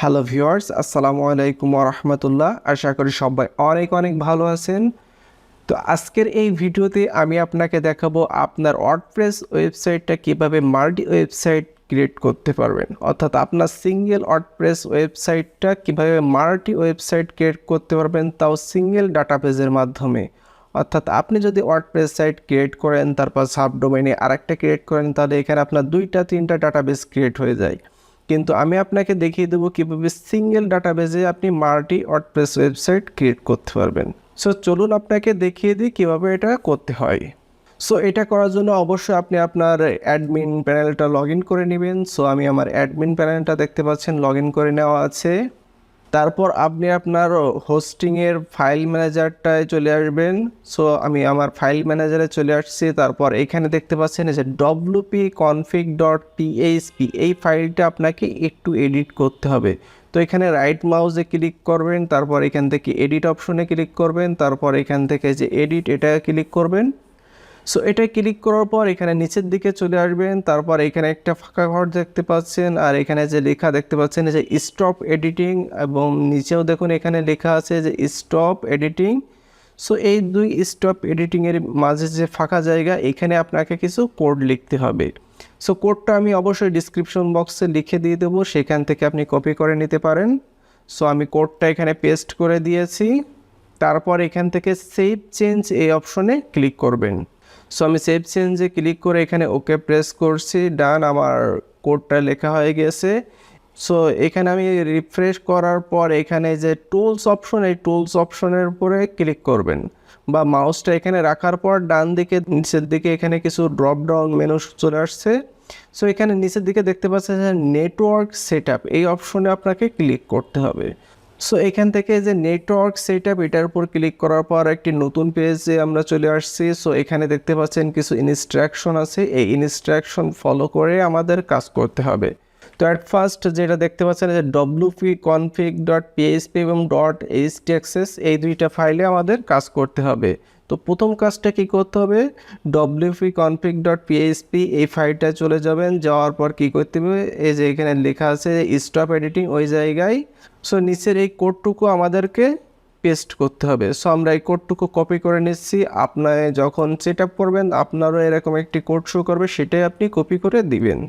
Hello viewers, আসসালামু আলাইকুম ওয়া রাহমাতুল্লাহ। আশা করি সবাই অনেক অনেক ভালো আছেন। তো আজকের এই ভিডিওতে আমি আপনাকে দেখাবো আপনার ওয়ার্ডপ্রেস ওয়েবসাইটটা কিভাবে মাল্টি ওয়েবসাইট ক্রিয়েট করতে পারবেন, অর্থাৎ আপনার সিঙ্গেল ওয়ার্ডপ্রেস ওয়েবসাইটটা কিভাবে মাল্টি ওয়েবসাইট ক্রিয়েট করতে পারবেন, তাও সিঙ্গেল ডাটাবেজের মাধ্যমে। অর্থাৎ আপনি যদি ওয়ার্ডপ্রেস সাইট ক্রিয়েট করেন, তারপর সাবডোমেইনে আরেকটা ক্রিয়েট করেন, তাহলে এখানে আপনার 2-3টা ডাটাবেস ক্রিয়েট হয়ে যায়। কিন্তু আমি আপনাকে দেখিয়ে দেবো কীভাবে সিঙ্গেল ডাটাবেজে আপনি মাল্টি ওয়ার্ডপ্রেস ওয়েবসাইট ক্রিয়েট করতে পারবেন। সো চলুন আপনাকে দেখিয়ে দিই কীভাবে এটা করতে হয়। সো এটা করার জন্য অবশ্যই আপনি আপনার অ্যাডমিন প্যানেলটা লগ ইন করে নেবেন। সো আমি আমার অ্যাডমিন প্যানেলটা দেখতে পাচ্ছেন লগ ইন করে নেওয়া আছে। তারপর আপনি আপনার হোস্টিংয়ের ফাইল ম্যানেজারটায় চলে আসবেন। সো আমি আমার ফাইল ম্যানেজারে চলে আসছি। তারপর এখানে দেখতে পাচ্ছেন যে wp-config.php এই ফাইলটা আপনাকে একটু এডিট করতে হবে। তো এখানে রাইট মাউসে ক্লিক করবেন, তারপর এখান থেকে এডিট অপশনে ক্লিক করবেন, তারপর এখান থেকে যে এডিট এটা ক্লিক করবেন। সো এটা ক্লিক করার পর এখানে নিচের দিকে চলে আসবেন। তারপর এখানে একটা ফাঁকা ঘর দেখতে পাচ্ছেন, আর এখানে যে লেখা দেখতে পাচ্ছেন যে স্টপ এডিটিং, এবং নিচেও দেখুন এখানে লেখা আছে যে স্টপ এডিটিং। সো এই দুই স্টপ এডিটিংয়ের মাঝে যে ফাঁকা জায়গা, এখানে আপনাকে কিছু কোড লিখতে হবে। সো কোডটা আমি অবশ্যই ডিসক্রিপশন বক্সে লিখে দিয়ে দেবো, সেখান থেকে আপনি কপি করে নিতে পারেন। সো আমি কোডটা এখানে পেস্ট করে দিয়েছি। তারপর এখান থেকে সেভ চেঞ্জ এই অপশনে ক্লিক করবেন। সো আমি সেভ চেঞ্জে ক্লিক করে এখানে ওকে প্রেস করছি, ডান। আমার কোডটা লেখা হয়ে গেছে। সো এখানে আমি রিফ্রেশ করার পর এখানে যে টুলস অপশন, এই টুলস অপশনের উপরে ক্লিক করবেন, বা মাউসটা এখানে রাখার পর ডান দিকে নিচের দিকে এখানে কিছু ড্রপ ডাউন মেনু চলে আসছে। সো এখানে নিচের দিকে দেখতে পাচ্ছেন যে নেটওয়ার্ক সেটআপ, এই অপশনে আপনাকে ক্লিক করতে হবে। সো এখান থেকে যে নেটওয়ার্ক সেটআপ এটার উপর ক্লিক করার পর একটি নতুন পেজে আমরা চলে আসছি। সো এখানে দেখতে পাচ্ছেন কিছু ইনস্ট্রাকশন আছে, এই ইনস্ট্রাকশন ফলো করে আমাদের কাজ করতে হবে। তো অ্যাট ফার্স্ট যেটা দেখতে পাচ্ছেন যে wp-config.php এবং .htaccess এই দুইটা ফাইলে আমাদের কাজ করতে হবে। তো প্রথম কাজটা কি করতে হবে, wp-config.php এই ফাইলটা চলে যাবেন। যাওয়ার পর কি করতে হবে, এই যে এখানে লেখা আছে স্টপ এডিটিং, ওই জায়গায় সো নিচের এই কোডটুকু আমাদেরকে পেস্ট করতে হবে। সো আমরা এই কোডটুকু কপি করে নিচ্ছি। আপনার যখন সেট আপ করবেন আপনারও এরকম একটি কোড শো করবে, সেটাই আপনি কপি করে দিবেন।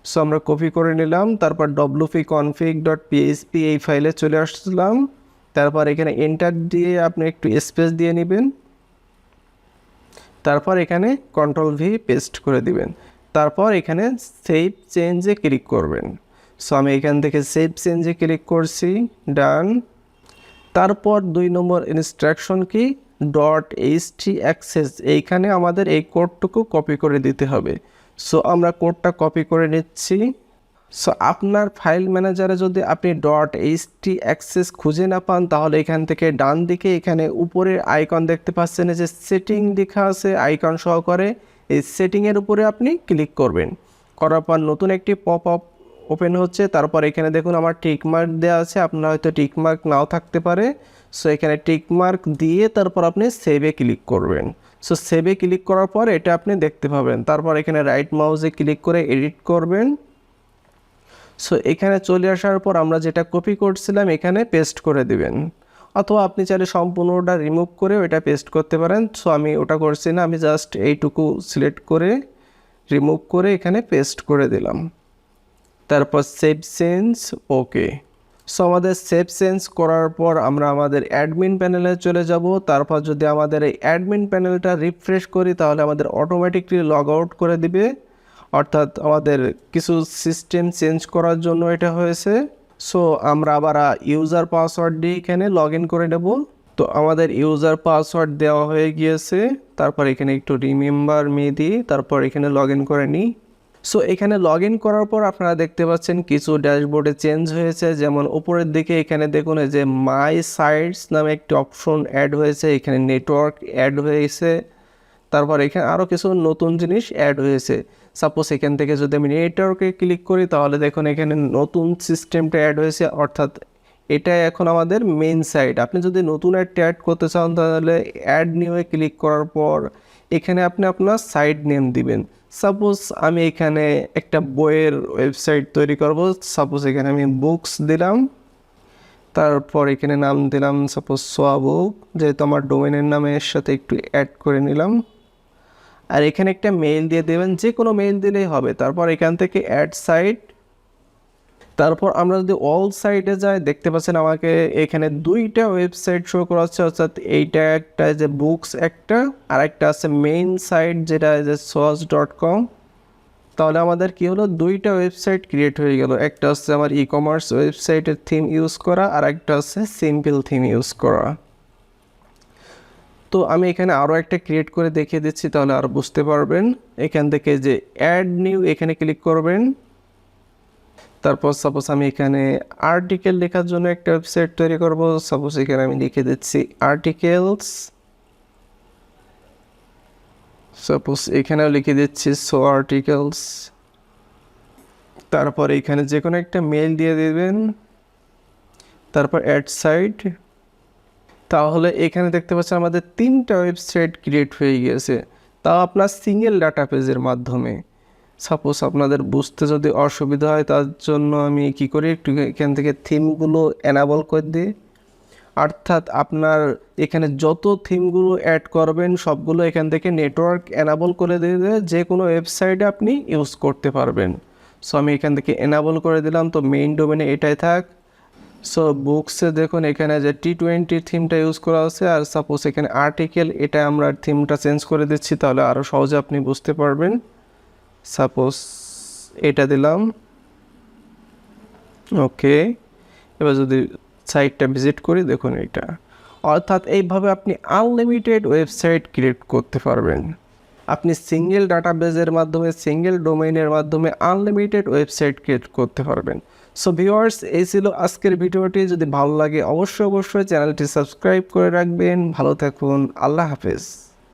সো আমরা কপি করে নিলাম। তারপর wp-config.php এই ফাইলে চলে আসলাম। তারপর এখানে এন্টার দিয়ে আপনি একটু স্পেস দিয়ে নেবেন। তারপর এখানে কন্ট্রোল-V পেস্ট করে দিবেন। তারপর এখানে সেভ চেঞ্জে ক্লিক করবেন। সো আমি এখান থেকে সেভ চেঞ্জে ক্লিক করছি, ডান। তারপর 2 নম্বর ইনস্ট্রাকশন কি, .htaccess এইখানে আমাদের এই কোডটুকু কপি করে দিতে হবে। সো আমরা কোডটা কপি করে নিচ্ছি। সো আপনার ফাইল ম্যানেজারে যদি আপনি .htaccess খুঁজে না পান, তাহলে এখান থেকে ডান দিকে এখানে উপরের আইকন দেখতে পাচ্ছেন যে সেটিং লেখা আছে আইকন সহকারে, এই সেটিংয়ের উপরে আপনি ক্লিক করবেন। করার পর নতুন একটি পপ আপ ওপেন হচ্ছে। তারপর এখানে দেখুন আমার টিকমার্ক দেওয়া আছে, আপনার হয়তো টিকমার্ক নাও থাকতে পারে। সো এখানে টিকমার্ক দিয়ে তারপর আপনি সেভে ক্লিক করবেন। সো সেভে ক্লিক করার পর এটা আপনি দেখতে পাবেন। তারপর এখানে রাইট মাউসে ক্লিক করে এডিট করবেন। সো এখানে চলে আসার পর আমরা যেটা কপি করছিলাম এখানে পেস্ট করে দিবেন, অথবা আপনি চাইলে সম্পূর্ণটা রিমুভ করে ওটা পেস্ট করতে পারেন। সো আমি ওটা করছি না, আমি জাস্ট এইটুকু সিলেক্ট করে রিমুভ করে এখানে পেস্ট করে দিলাম। তারপর সেভ চেঞ্জ, ওকে। সো আমাদের সেভ চেঞ্জ করার পর আমরা আমাদের অ্যাডমিন প্যানেলে চলে যাব। তারপর যদি আমাদের এই অ্যাডমিন প্যানেলটা রিফ্রেশ করি, তাহলে আমাদের অটোমেটিকলি লগ আউট করে দিবে, অর্থাৎ আমাদের কিছু সিস্টেম চেঞ্জ করার জন্য এটা হয়েছে। সো আমরা আবার ইউজার পাসওয়ার্ড দিয়ে এখানে লগ ইন করে নেব। তো আমাদের ইউজার পাসওয়ার্ড দেওয়া হয়ে গিয়েছে। তারপর এখানে একটু রিমেম্বার মি দিই, তারপর এখানে লগ ইন করে নিই। সো এখানে লগ ইন করার পর আপনারা দেখতে পাচ্ছেন কিছু ড্যাশবোর্ডে চেঞ্জ হয়েছে। যেমন উপরের দিকে এখানে দেখুন যে মাই সাইটস নামে একটি অপশন অ্যাড হয়েছে, এখানে নেটওয়ার্ক অ্যাড হয়েছে। তারপর এখানে আরও কিছু নতুন জিনিস অ্যাড হয়েছে। সাপোজ এখান থেকে যদি আমি নেটওয়ার্কে ক্লিক করি, তাহলে দেখুন এখানে নতুন সিস্টেমটা অ্যাড হয়েছে, অর্থাৎ এটা এখন আমাদের মেইন সাইট। আপনি যদি নতুন একটা অ্যাড করতে চান, তাহলে অ্যাড নিউয়ে ক্লিক করার পর এখানে আপনি আপনার সাইট নেম দিবেন। সাপোজ আমি এখানে একটা বইয়ের ওয়েবসাইট তৈরি করব। সাপোজ এখানে আমি বুকস দিলাম, তারপর এখানে নাম দিলাম সাপোজ সোয়া বুক, যেহেতু আমার ডোমেনের নামের সাথে একটু অ্যাড করে নিলাম। আর এখানে একটা মেইল দিয়ে দেবেন, যে কোনো মেইল দিলেই হবে। তারপর এখান থেকে অ্যাড সাইট, তারপর আমরা যদি অল সাইটে যাই দেখতে পাচ্ছেন আমাকে এখানে দুইটা ওয়েবসাইট শো করা হচ্ছে, অর্থাৎ এইটা একটা যে বুকস একটা, আর একটা আছে মেইন সাইট যেটা যে source.com। তাহলে আমাদের কি হলো, দুইটা ওয়েবসাইট ক্রিয়েট হয়ে গেল। একটা হচ্ছে আমার ই কমার্স ওয়েবসাইটের থিম ইউজ করা, আর একটা হচ্ছে সিম্পল থিম ইউজ করা। তো আমি এখানে আরও একটা ক্রিয়েট করে দেখিয়ে দিচ্ছি, তাহলে আরও বুঝতে পারবেন। এখান থেকে যে অ্যাড নিউ এখানে ক্লিক করবেন। তারপর সাপোজ আমি এখানে আর্টিকেল লেখার জন্য একটা ওয়েবসাইট তৈরি করব। সাপোজ এখানে আমি লিখে দিচ্ছি আর্টিকেলস, সাপোজ এখানেও লিখে দিচ্ছি সো আর্টিকেলস। তারপর এখানে যে কোনো একটা মেল দিয়ে দেবেন, তারপর অ্যাড সাইট। তাহলে এখানে দেখতে পাচ্ছেন আমাদের 3টা ওয়েবসাইট ক্রিয়েট হয়ে গিয়েছে, তাও আপনার সিঙ্গেল ডাটা পেজের মাধ্যমে। সাপোজ আপনাদের বুঝতে যদি অসুবিধা হয় তার জন্য আমি কি করি, একটু এখান থেকে থিমগুলো এনাবল করে দিই। অর্থাৎ আপনার এখানে যত থিমগুলো অ্যাড করবেন সবগুলো এখান থেকে নেটওয়ার্ক এনাবল করে দিলে যে কোনো ওয়েবসাইটে আপনি ইউজ করতে পারবেন। সো আমি এখান থেকে এনাবল করে দিলাম, তো মেইন ডোমেনে এটাই থাক। সো বুকসে দেখুন এখানে যে T20 থিমটা ইউজ করা আছে, আর সাপোজ এখানে আর্টিকেল, এটা আমরা থিমটা চেঞ্জ করে দিচ্ছি, তাহলে আরও সহজে আপনি বুঝতে পারবেন। সাপোজ এটা দিলাম, ওকে। এবার যদি সাইটটা ভিজিট করি দেখুন এটা, অর্থাৎ এইভাবে আপনি আনলিমিটেড ওয়েবসাইট ক্রিয়েট করতে পারবেন। আপনি সিঙ্গেল ডাটাবেজের মাধ্যমে, সিঙ্গেল ডোমেইনের মাধ্যমে আনলিমিটেড ওয়েবসাইট ক্রিয়েট করতে পারবেন। সো ভিউয়ার্স, এই ছিল আজকের ভিডিওটি। যদি ভালো লাগে অবশ্যই চ্যানেলটি সাবস্ক্রাইব করে রাখবেন। ভালো থাকুন, আল্লাহ হাফেজ।